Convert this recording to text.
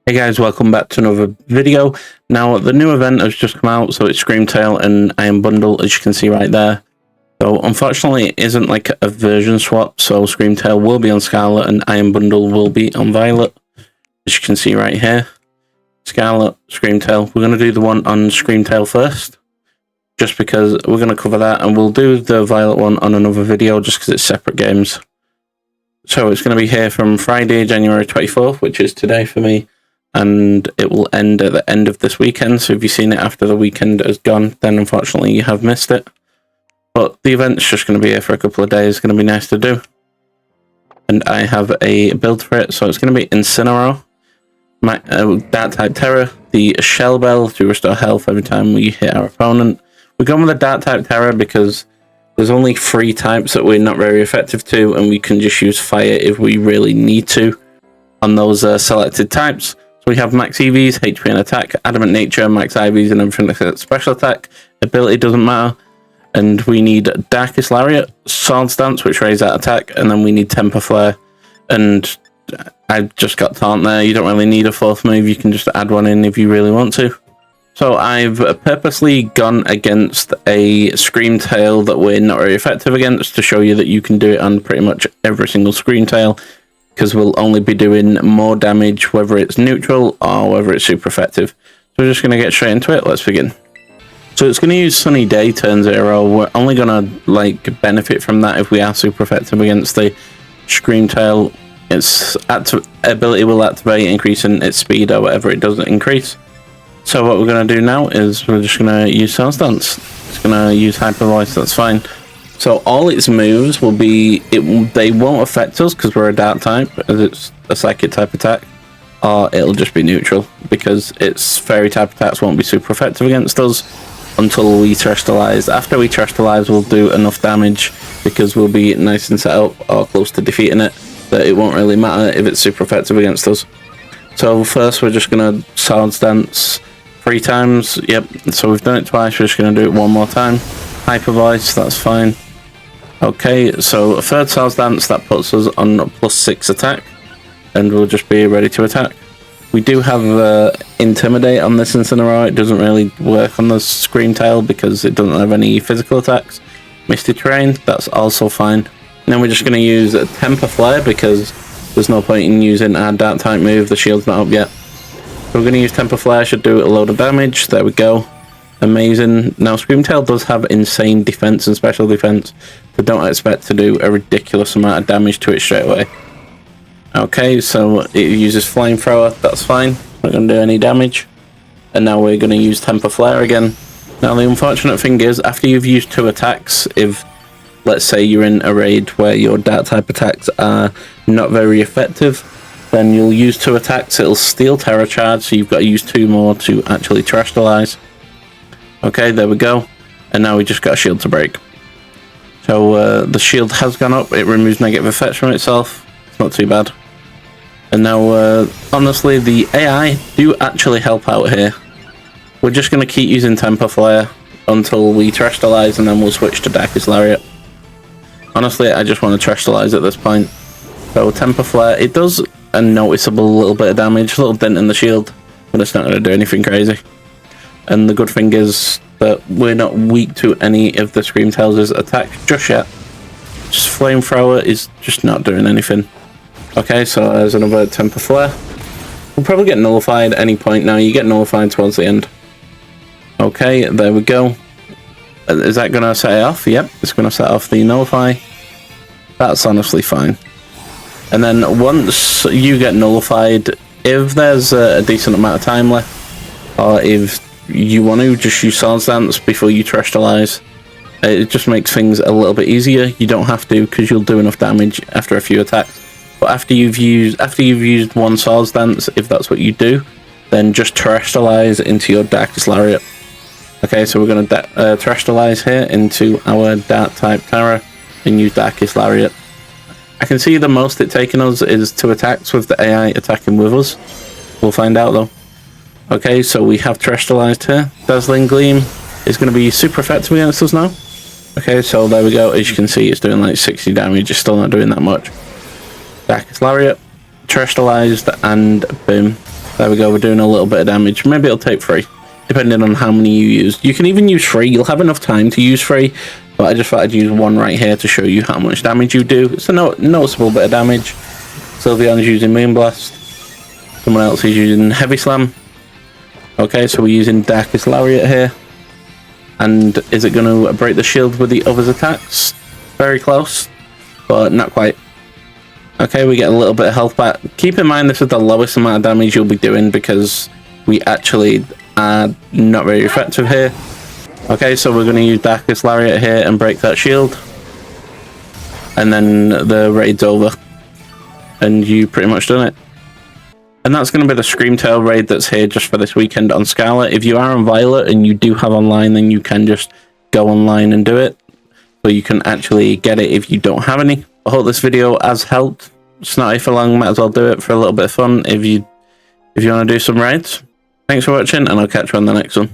Hey guys, welcome back to another video. Now, the new event has just come out, so it's Screamtail and Iron Bundle, as you can see right there. So, unfortunately, it isn't like a version swap, so Screamtail will be on Scarlet and Iron Bundle will be on Violet, as you can see right here. Scarlet, Screamtail. We're going to do the one on Screamtail first, just because we're going to cover that, and we'll do the Violet one on another video, just because it's separate games. So, it's going to be here from Friday, January 24th, which is today for me. And it will end at the end of this weekend, so if you've seen it after the weekend has gone, then unfortunately you have missed it. But the event's just going to be here for a couple of days, it's going to be nice to do. And I have a build for it, so it's going to be Incineroar, Dark type Tera, the Shell Bell to restore health every time we hit our opponent. We're going with the Dark type Tera because there's only 3 types that we're not very effective to, and we can just use fire if we really need to on those selected types. We have max EVs, HP and attack, adamant nature, max IVs and everything except special attack. Ability doesn't matter. And we need Darkest Lariat, Swords Dance, which raises that attack, and then we need Temper Flare. And I've just got Taunt there. You don't really need a 4th move, you can just add one in if you really want to. So I've purposely gone against a Screamtail that we're not very effective against to show you that you can do it on pretty much every single Screamtail, because we'll only be doing more damage whether it's neutral or whether it's super effective. So we're just going to get straight into it. Let's begin. So it's going to use Sunny Day turn 0. We're only going to benefit from that if we are super effective against the Screamtail. Its ability will activate, increasing its speed or whatever it doesn't increase. So what we're going to do now is we're just going to use Swords Dance. It's going to use Hyper Voice, that's fine. So all its moves will be, they won't affect us because we're a dark type, as it's a psychic type attack, or it'll just be neutral because its fairy type attacks won't be super effective against us until we terrestrialize. After we terrestrialize, we'll do enough damage because we'll be nice and set up or close to defeating it that it won't really matter if it's super effective against us. So first we're just going to Swords Dance 3 times. Yep, so we've done it twice, we're just going to do it one more time. Hyper Voice, that's fine. Okay, so a third Swords Dance, that puts us on +6 attack, and we'll just be ready to attack. We do have Intimidate on this Incineroar. It doesn't really work on the Screamtail because it doesn't have any physical attacks. Misty Terrain, that's also fine. And then we're just going to use a Temper Flare because there's no point in using our Dark type move, the shield's not up yet. So we're going to use Temper Flare, should do a load of damage, there we go. Amazing. Now Screamtail does have insane defense and special defense, so don't expect to do a ridiculous amount of damage to it straight away. Okay, so it uses Flamethrower, that's fine, not going to do any damage. And now we're going to use Temper Flare again. Now the unfortunate thing is, after you've used 2 attacks, if let's say you're in a raid where your dark type attacks are not very effective, then you'll use 2 attacks, it'll steal Terra Charge, so you've got to use 2 more to actually terrestrialize. Okay, there we go. And now we just got a shield to break. So the shield has gone up, it removes negative effects from itself. It's not too bad. And now, honestly, the AI do actually help out here. We're just going to keep using Temper Flare until we terrestrialize, and then we'll switch to Darkest Lariat. Honestly, I just want to terrestrialize at this point. So Temper Flare, it does a noticeable little bit of damage, a little dent in the shield, but it's not going to do anything crazy. And the good thing is that we're not weak to any of the Screamtail's attacks just yet. Just Flamethrower is just not doing anything. Okay, so there's another Temper Flare. We'll probably get nullified at any point now. You get nullified towards the end. Okay, there we go. Is that going to set it off? Yep, it's going to set off the nullify. That's honestly fine. And then once you get nullified, if there's a decent amount of time left, or if you want to just use Swords Dance before you terrestrialize, it just makes things a little bit easier. You don't have to because you'll do enough damage after a few attacks. But after you've used 1 Swords Dance, if that's what you do, then just terrestrialize into your Darkest Lariat. Okay, so we're going to terrestrialize here into our Dark type Tera and use Darkest Lariat. I can see the most it's taken us is 2 attacks with the AI attacking with us. We'll find out though. Okay, so we have terrestrialized here. Dazzling Gleam is going to be super effective against us now. Okay, so there we go. As you can see, it's doing like 60 damage. It's still not doing that much. Darkest Lariat, terrestrialized, and boom. There we go, we're doing a little bit of damage. Maybe it'll take 3, depending on how many you use. You can even use 3, you'll have enough time to use 3, but I just thought I'd use 1 right here to show you how much damage you do. It's a noticeable bit of damage. Sylveon's using Moonblast. Someone else is using Heavy Slam. Okay, so we're using Darkest Lariat here. And is it going to break the shield with the other's attacks? Very close, but not quite. Okay, we get a little bit of health back. Keep in mind this is the lowest amount of damage you'll be doing because we actually are not very effective here. Okay, so we're going to use Darkest Lariat here and break that shield. And then the raid's over. And you pretty much done it. And that's going to be the Screamtail raid that's here just for this weekend on Scarlet. If you are on Violet and you do have online, then you can just go online and do it. So you can actually get it if you don't have any. I hope this video has helped. It's not for long, might as well do it for a little bit of fun if you want to do some raids. Thanks for watching, and I'll catch you on the next one.